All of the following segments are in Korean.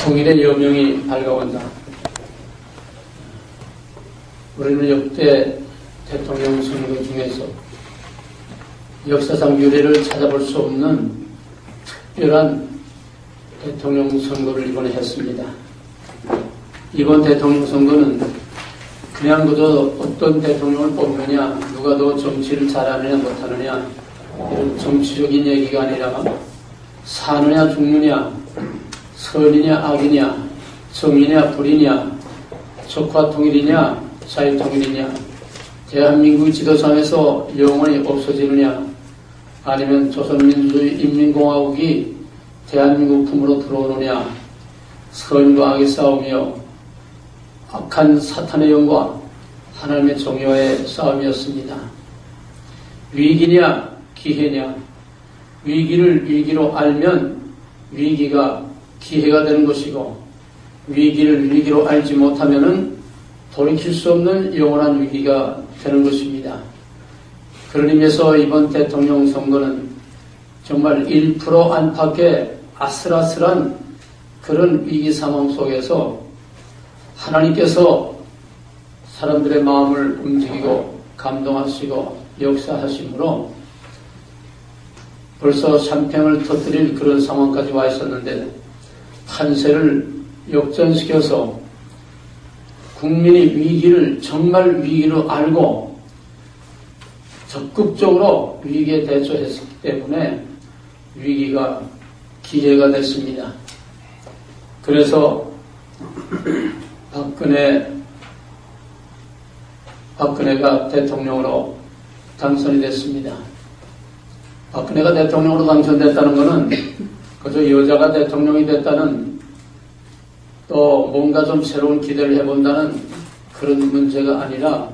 통일의 여명이 밝아온다. 우리는 역대 대통령 선거 중에서 역사상 유례를 찾아볼 수 없는 특별한 대통령 선거를 이번에 했습니다. 이번 대통령 선거는 그냥 그저 어떤 대통령을 뽑느냐, 누가 더 정치를 잘하느냐 못하느냐 이런 정치적인 얘기가 아니라 사느냐 죽느냐, 선이냐 악이냐, 정이냐 불이냐, 적화 통일이냐 자유통일이냐, 대한민국 지도상에서 영원히 없어지느냐, 아니면 조선민주주의 인민공화국이 대한민국 품으로 들어오느냐, 선과 악의 싸움이요 악한 사탄의 영과 하나님의 정의와의 싸움이었습니다. 위기냐 기회냐, 위기를 위기로 알면 위기가 기회가 되는 것이고, 위기를 위기로 알지 못하면은 돌이킬 수 없는 영원한 위기가 되는 것입니다. 그런 의미에서 이번 대통령 선거는 정말 1% 안팎의 아슬아슬한 그런 위기 상황 속에서 하나님께서 사람들의 마음을 움직이고 감동하시고 역사하심으로 벌써 샴페인을 터뜨릴 그런 상황까지 와 있었는데, 판세를 역전시켜서 국민이 위기를 정말 위기로 알고 적극적으로 위기에 대처했기 때문에 위기가 기회가 됐습니다. 그래서 박근혜가 대통령으로 당선이 됐습니다. 박근혜가 대통령으로 당선됐다는 것은 그저 여자가 대통령이 됐다는, 또 뭔가 좀 새로운 기대를 해본다는 그런 문제가 아니라,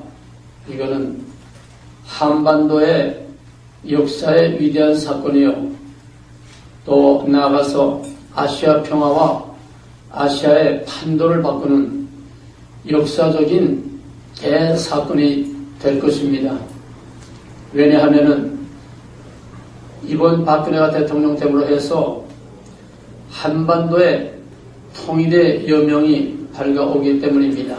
이거는 한반도의 역사의 위대한 사건이요, 또 나아가서 아시아 평화와 아시아의 판도를 바꾸는 역사적인 대사건이 될 것입니다. 왜냐하면은 이번 박근혜가 대통령 됨으로 해서 한반도의 통일의 여명이 밝아오기 때문입니다.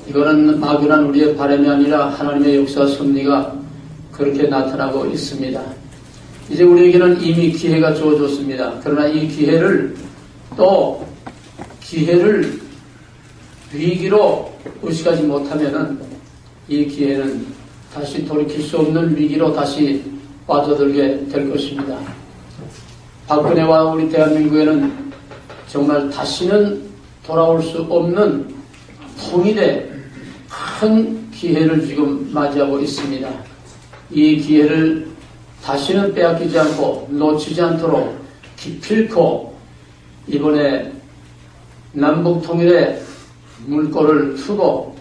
이거는 막연한 우리의 바람이 아니라 하나님의 역사 섭리가 그렇게 나타나고 있습니다. 이제 우리에게는 이미 기회가 주어졌습니다. 그러나 이 기회를 위기로 의식하지 못하면은 이 기회는 다시 돌이킬 수 없는 위기로 다시 빠져들게 될 것입니다. 박근혜와 우리 대한민국에는 정말 다시는 돌아올 수 없는 통일의 큰 기회를 지금 맞이하고 있습니다. 이 기회를 다시는 빼앗기지 않고 놓치지 않도록 기필코 이번에 남북 통일의 물꼬를 트고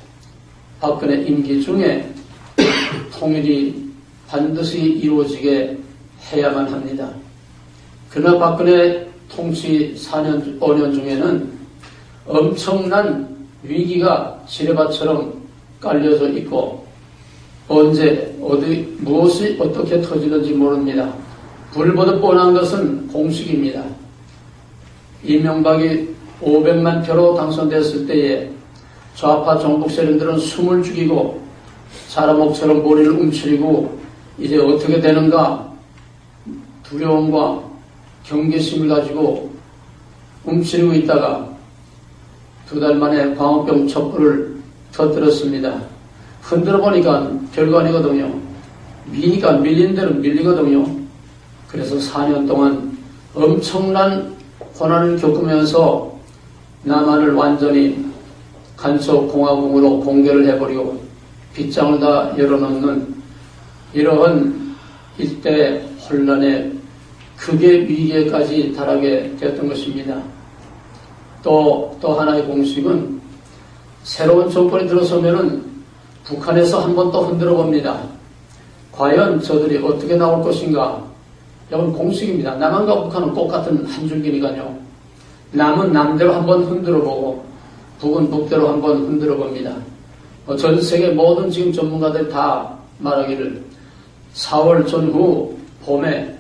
박근혜 임기 중에 통일이 반드시 이루어지게 해야만 합니다. 그러나 박근혜 통치 4년, 5년 중에는 엄청난 위기가 지뢰밭처럼 깔려져 있고, 언제, 어디, 무엇이 어떻게 터지는지 모릅니다. 불보듯 뻔한 것은 공식입니다. 이명박이 500만 표로 당선됐을 때에 좌파 정북 세력들은 숨을 죽이고 자라목처럼 머리를 움츠리고 이제 어떻게 되는가 두려움과 경계심을 가지고 움츠리고 있다가 2달 만에 광우병 촛불을 터뜨렸습니다. 흔들어 보니까 별거 아니거든요. 미니까 밀린 대로 밀리거든요. 그래서 4년 동안 엄청난 고난을 겪으면서 남한을 완전히 간첩공화국으로 공개를 해버리고 빗장을 다 열어놓는 이러한 일대 혼란의 극의 위기에까지 달하게 되었던 것입니다. 또 하나의 공식은 새로운 정권이 들어서면은 북한에서 한 번 또 흔들어 봅니다. 과연 저들이 어떻게 나올 것인가? 이건 공식입니다. 남한과 북한은 똑같은 한 줄기니까요. 남은 남대로 한번 흔들어 보고 북은 북대로 한번 흔들어 봅니다. 전 세계 모든 지금 전문가들 다 말하기를 4월 전후 봄에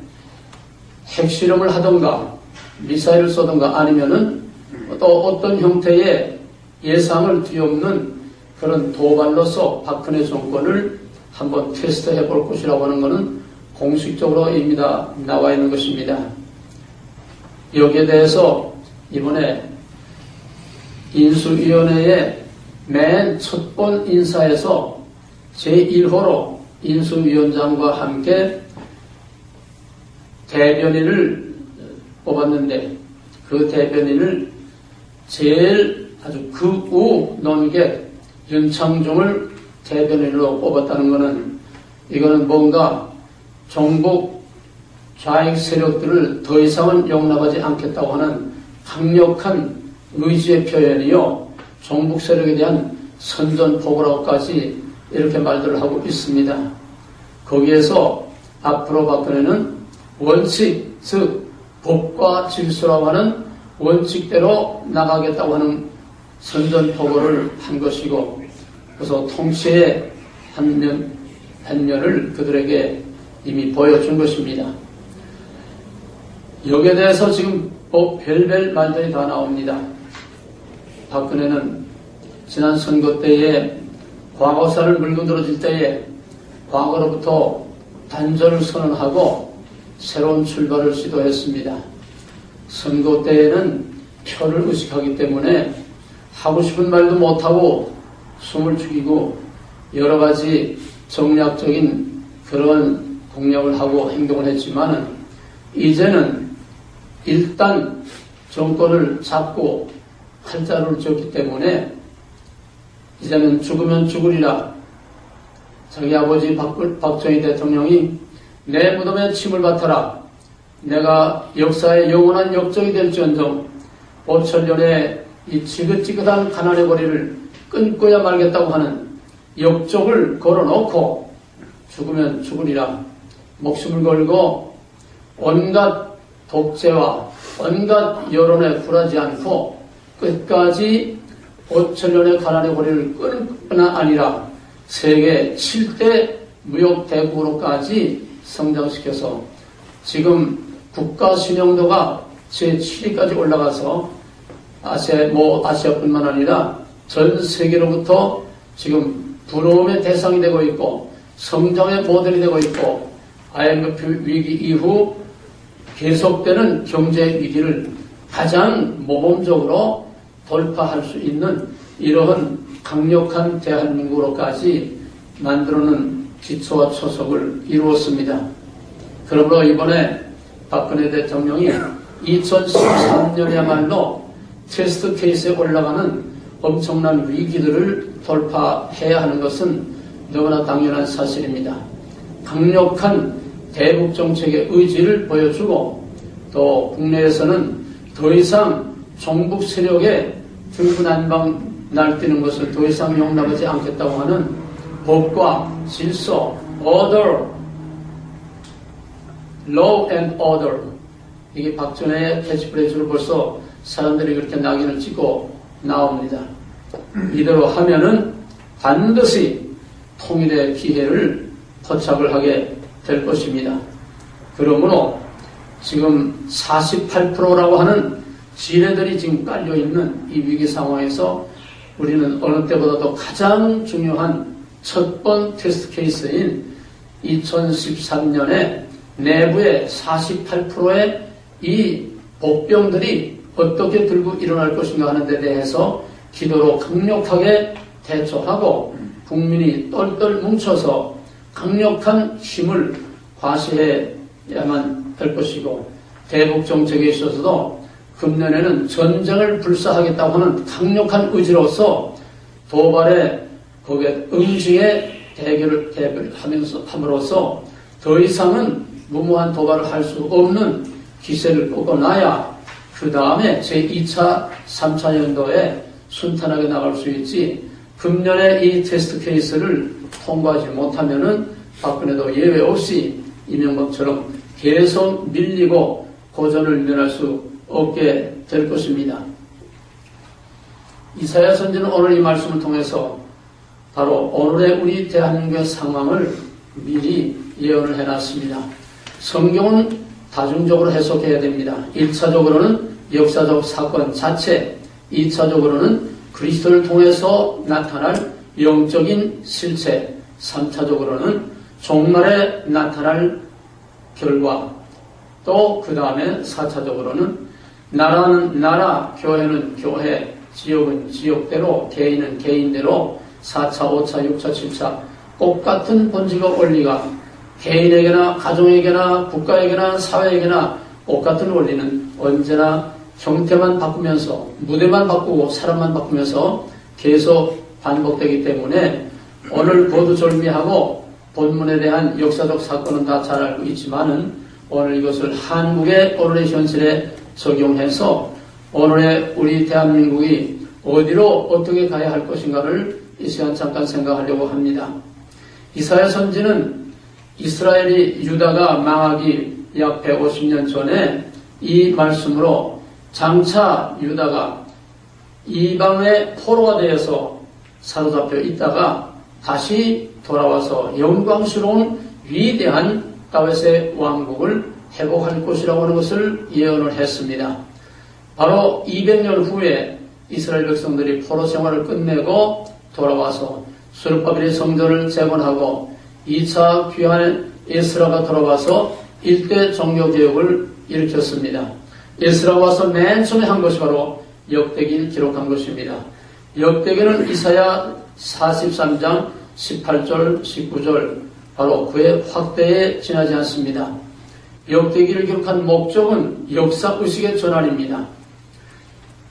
핵실험을 하던가 미사일을 쏘던가 아니면은 또 어떤 형태의 예상을 뒤엎는 그런 도발로서 박근혜 정권을 한번 테스트해 볼 것이라고 하는 것은 공식적으로 이미 다 나와 있는 것입니다. 여기에 대해서 이번에 인수위원회의 맨 첫 번 인사에서 제1호로 인수위원장과 함께 대변인을 뽑았는데 그 대변인을 제일 아주 극우 논객 윤창중을 대변인으로 뽑았다는 것은 이거는 뭔가 정복 좌익 세력들을 더 이상은 용납하지 않겠다고 하는 강력한 의지의 표현이요. 정복 세력에 대한 선전포고라고까지 이렇게 말들을 하고 있습니다. 거기에서 앞으로 박근혜는 원칙, 즉 법과 질서라고 하는 원칙대로 나가겠다고 하는 선전포고를 한 것이고 그래서 통치의 한면을 그들에게 이미 보여준 것입니다. 여기에 대해서 지금 별별 말들이 다 나옵니다. 박근혜는 지난 선거 때에 과거사를 물고 늘어질 때에 과거로부터 단절을 선언하고 새로운 출발을 시도했습니다. 선거 때에는 표를 의식하기 때문에 하고 싶은 말도 못하고 숨을 죽이고 여러 가지 정략적인 그런 공략을 하고 행동을 했지만은 이제는 일단 정권을 잡고 칼자루를 쥐었기 때문에 이제는 죽으면 죽으리라. 자기 아버지 박정희 대통령이 내 무덤에 침을 뱉어라. 내가 역사의 영원한 역적이 될지언정 5천년의 이 지긋지긋한 가난의 고리를 끊고야 말겠다고 하는 역적을 걸어놓고 죽으면 죽으리라. 목숨을 걸고 온갖 독재와 온갖 여론에 굴하지 않고 끝까지 5천년의 가난의 고리를 끊을 뿐만 아니라 세계 7대 무역대국으로까지 성장시켜서 지금 국가 신용도가 제7위까지 올라가서 아시아뿐만 아니라 전 세계로부터 지금 부러움의 대상이 되고 있고 성장의 모델이 되고 있고 IMF 위기 이후 계속되는 경제 위기를 가장 모범적으로 돌파할 수 있는 이러한 강력한 대한민국으로까지 만들어놓은 기초와 초석을 이루었습니다. 그러므로 이번에 박근혜 대통령이 2013년이야말로 테스트 케이스에 올라가는 엄청난 위기들을 돌파해야 하는 것은 너무나 당연한 사실입니다. 강력한 대북 정책의 의지를 보여주고 또 국내에서는 더 이상 종북 세력의 중구난방 날뛰는 것을 더 이상 용납하지 않겠다고 하는 법과 질서, order, law and order. 이게 박근혜의 캐치프레이즈로 벌써 사람들이 그렇게 낙인을 찍고 나옵니다. 이대로 하면은 반드시 통일의 기회를 포착을 하게 될 것입니다. 그러므로 지금 48%라고 하는 지뢰들이 지금 깔려있는 이 위기 상황에서 우리는 어느 때보다도 가장 중요한 첫 번 테스트 케이스인 2013년에 내부의 48%의 이 복병들이 어떻게 들고 일어날 것인가 하는 데 대해서 기도로 강력하게 대처하고 국민이 똘똘 뭉쳐서 강력한 힘을 과시해야만 할 것이고 대북 정책에 있어서도 금년에는 전쟁을 불사하겠다고 하는 강력한 의지로서 도발에 거기에 응징의 대결을 함으로써 더 이상은 무모한 도발을 할 수 없는 기세를 꺾어놔야 그 다음에 제2차, 3차 연도에 순탄하게 나갈 수 있지 금년에 이 테스트 케이스를 통과하지 못하면은 박근혜도 예외 없이 이명박처럼 계속 밀리고 고전을 면할 수 없게 될 것입니다. 이사야 선지는 오늘 이 말씀을 통해서 바로 오늘의 우리 대한민국의 상황을 미리 예언을 해놨습니다. 성경은 다중적으로 해석해야 됩니다. 1차적으로는 역사적 사건 자체, 2차적으로는 그리스도를 통해서 나타날 영적인 실체, 3차적으로는 종말에 나타날 결과, 또 그 다음에 4차적으로는 나라는 나라, 교회는 교회, 지역은 지역대로, 개인은 개인대로 4차, 5차, 6차, 7차 똑같은 본질과 원리가 개인에게나 가정에게나 국가에게나 사회에게나 똑같은 원리는 언제나 형태만 바꾸면서, 무대만 바꾸고 사람만 바꾸면서 계속 반복되기 때문에 오늘 거두절미하고 본문에 대한 역사적 사건은 다 잘 알고 있지만은 오늘 이것을 한국의 오늘의 현실에 적용해서 오늘의 우리 대한민국이 어디로 어떻게 가야 할 것인가를 이 시간 잠깐 생각하려고 합니다. 이사야 선지는 이스라엘이 유다가 망하기 약 150년 전에 이 말씀으로 장차 유다가 이방의 포로가 되어서 사로잡혀 있다가 다시 돌아와서 영광스러운 위대한 다윗의 왕국을 회복할 것이라고 하는 것을 예언을 했습니다. 바로 200년 후에 이스라엘 백성들이 포로 생활을 끝내고 돌아와서 스룹바벨의 성전을 재건하고 2차 귀한 에스라가 돌아와서 일대 종교개혁을 일으켰습니다. 에스라가 와서 맨 처음에 한 것이 바로 역대기를 기록한 것입니다. 역대기는 이사야 43장 18절, 19절 바로 그의 확대에 지나지 않습니다. 역대기를 기록한 목적은 역사의식의 전환입니다.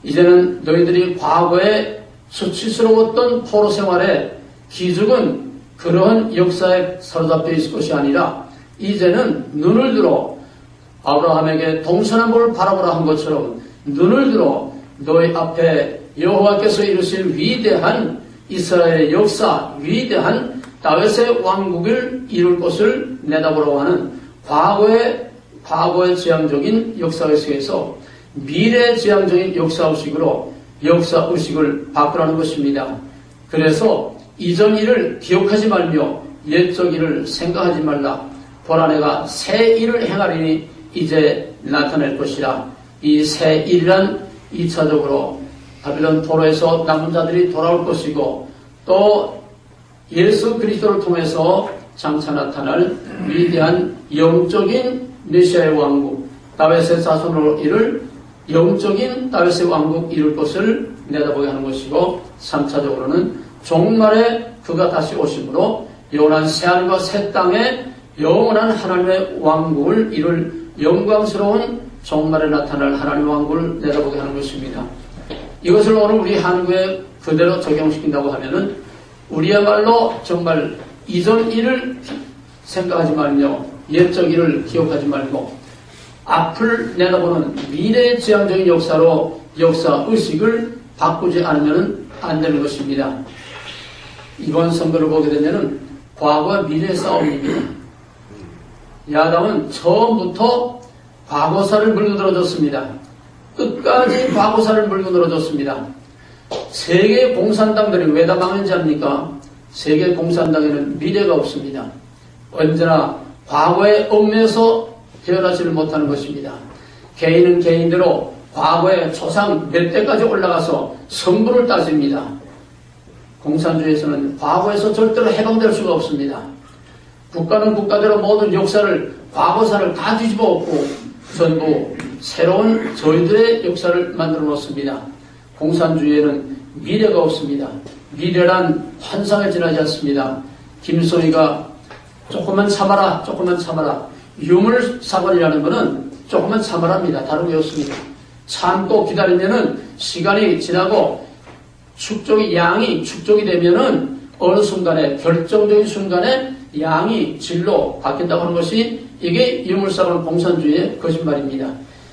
이제는 너희들이 과거에 수치스러웠던 포로 생활의 기죽은 그러한 역사에 사로잡혀 있을 것이 아니라 이제는 눈을 들어 아브라함에게 동서남북을 바라보라 한 것처럼 눈을 들어 너희 앞에 여호와께서 이루실 위대한 이스라엘의 역사, 위대한 다윗의 왕국을 이룰 것을 내다보라고 하는 과거의 지향적인 역사의식에서 미래지향적인 역사의식으로 역사의식을 바꾸라는 것입니다. 그래서 이전 일을 기억하지 말며 옛적 일을 생각하지 말라. 보라 내가 새 일을 행하리니 이제 나타낼 것이라. 이 새 일이란 2차적으로 바빌론 포로에서 남은 자들이 돌아올 것이고 또 예수 그리스도를 통해서 장차 나타날 위대한 영적인 메시아의 왕국, 다윗의 자손으로 이룰 영적인 다윗의 왕국 이룰 것을 내다보게 하는 것이고 3차적으로는 종말에 그가 다시 오심으로 영원한 새하늘과 새 땅에 영원한 하나님의 왕국을 이룰 영광스러운 종말에 나타날 하나님의 왕국을 내다보게 하는 것입니다. 이것을 오늘 우리 한국에 그대로 적용시킨다고 하면은 우리야말로 정말 이전 일을 생각하지 말며 옛적 일을 기억하지 말고 앞을 내다보는 미래지향적인 역사로 역사의식을 바꾸지 않으면 안 되는 것입니다. 이번 선거를 보게 되면 과거와 미래의 싸움입니다. 야당은 처음부터 과거사를 물고 늘어졌습니다. 끝까지 과거사를 물고 늘어졌습니다. 세계 공산당들이 왜 다 망했는지 압니까? 세계 공산당에는 미래가 없습니다. 언제나 과거의 얽매여서 헤어나지를 못하는 것입니다. 개인은 개인대로 과거의 초상 몇 대까지 올라가서 성분을 따집니다. 공산주의에서는 과거에서 절대로 해방될 수가 없습니다. 국가는 국가대로 모든 역사를, 과거사를 다 뒤집어 엎고 전부 새로운 저희들의 역사를 만들어 놓습니다. 공산주의에는 미래가 없습니다. 미래란 환상에 지나지 않습니다. 김소희가 조금만 참아라, 조금만 참아라. 유물 사건이라는 것은 조금만 참아랍니다. 다른 게 없습니다. 참고 기다리면은 시간이 지나고 양이 축적이 되면은 어느 순간에, 결정적인 순간에 양이 질로 바뀐다고 하는 것이 이게 유물사건 공산주의의 거짓말입니다.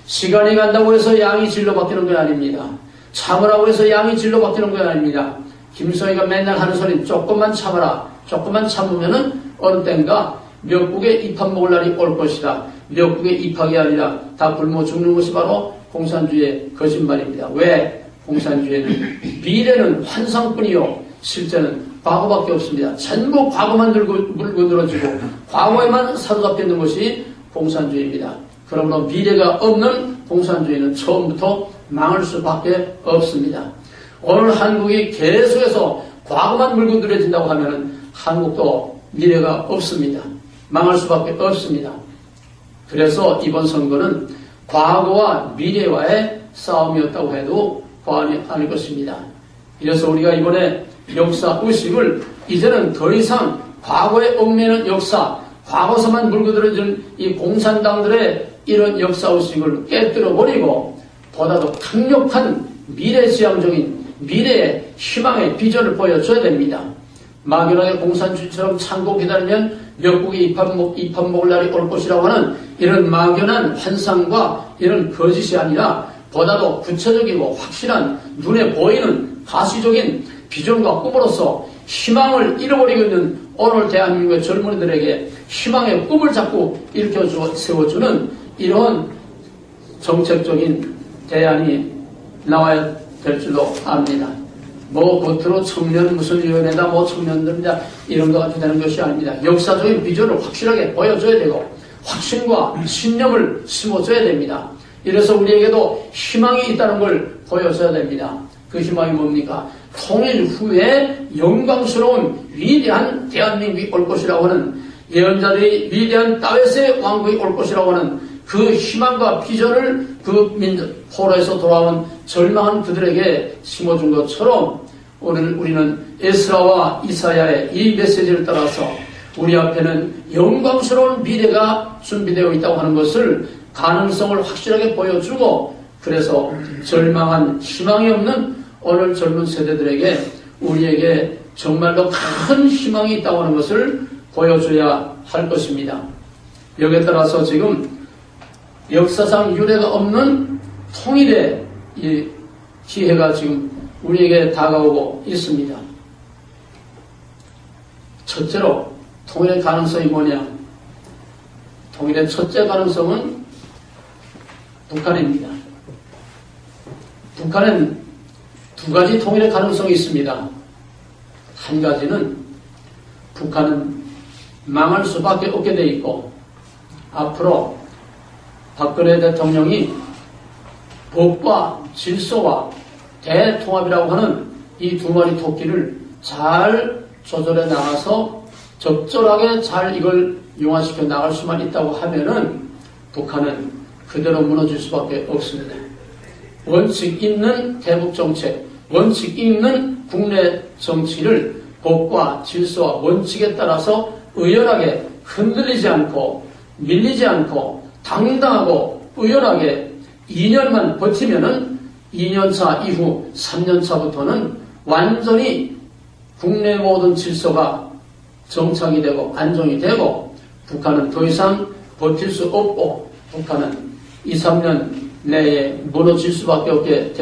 시간이 간다고 해서 양이 질로 바뀌는 게 아닙니다. 참으라고 해서 양이 질로 바뀌는 게 아닙니다. 김소희가 맨날 하는 소리는 조금만 참아라. 조금만 참으면은 어느 땐가 미역국에 입학 먹을 날이 올 것이다. 미역국에 입학이 아니라 다 굶어 죽는 것이 바로 공산주의의 거짓말입니다. 왜? 공산주의는 미래는 환상뿐이요 실제는 과거밖에 없습니다. 전부 과거만 물고 늘어지고 과거에만 사로잡혀 있는 것이 공산주의입니다. 그러므로 미래가 없는 공산주의는 처음부터 망할 수밖에 없습니다. 오늘 한국이 계속해서 과거만 물고 늘어진다고 하면 한국도 미래가 없습니다. 망할 수밖에 없습니다. 그래서 이번 선거는 과거와 미래와의 싸움이었다고 해도 과언이 아닐 것입니다. 이래서 우리가 이번에 역사 의식을 이제는 더 이상 과거에 얽매이는 역사, 과거서만 물고 들어진 이 공산당들의 이런 역사 의식을 깨뜨려버리고 보다 더 강력한 미래지향적인 미래의 희망의 비전을 보여줘야 됩니다. 막연하게 공산주의처럼 참고 기다리면 몇국이 입밥 먹을 날이 올 것이라고 하는 이런 막연한 환상과 이런 거짓이 아니라 보다 더 구체적이고 확실한 눈에 보이는 가시적인 비전과 꿈으로서 희망을 잃어버리고 있는 오늘 대한민국의 젊은이들에게 희망의 꿈을 자꾸 일으켜 세워주는 이런 정책적인 대안이 나와야 될 줄로 압니다. 뭐 겉으로 청년 무슨 위원회다 뭐 청년들이다 이런 것 같이 되는 것이 아닙니다. 역사적인 비전을 확실하게 보여줘야 되고 확신과 신념을 심어줘야 됩니다. 이래서 우리에게도 희망이 있다는 걸 보여줘야 됩니다. 그 희망이 뭡니까? 통일 후에 영광스러운 위대한 대한민국이 올 것이라고 하는 예언자들이 위대한 다윗의 왕국이 올 것이라고 하는 그 희망과 비전을 그 포로에서 돌아온 절망한 그들에게 심어준 것처럼 오늘 우리는 에스라와 이사야의 이 메시지를 따라서 우리 앞에는 영광스러운 미래가 준비되어 있다고 하는 것을 가능성을 확실하게 보여주고 그래서 절망한 희망이 없는 오늘 젊은 세대들에게 우리에게 정말로 큰 희망이 있다고 하는 것을 보여줘야 할 것입니다. 여기에 따라서 지금 역사상 유례가 없는 통일의 이 기회가 지금 우리에게 다가오고 있습니다. 첫째로 통일의 가능성이 뭐냐? 통일의 첫째 가능성은 북한입니다. 북한은 두 가지 통일의 가능성이 있습니다. 한 가지는 북한은 망할 수밖에 없게 돼 있고 앞으로 박근혜 대통령이 법과 질서와 대통합이라고 하는 이 두 마리 토끼를 잘 조절해 나가서 적절하게 잘 이걸 융화시켜 나갈 수만 있다고 하면은 북한은 그대로 무너질 수밖에 없습니다. 원칙 있는 대북 정책, 원칙 있는 국내 정치를 법과 질서와 원칙에 따라서 의연하게 흔들리지 않고 밀리지 않고 당당하고 의연하게 2년만 버티면은 2년차 이후 3년차부터는 완전히 국내 모든 질서가 정착이 되고 안정이 되고 북한은 더 이상 버틸 수 없고 북한은 2, 3년 내에 무너질 수밖에 없게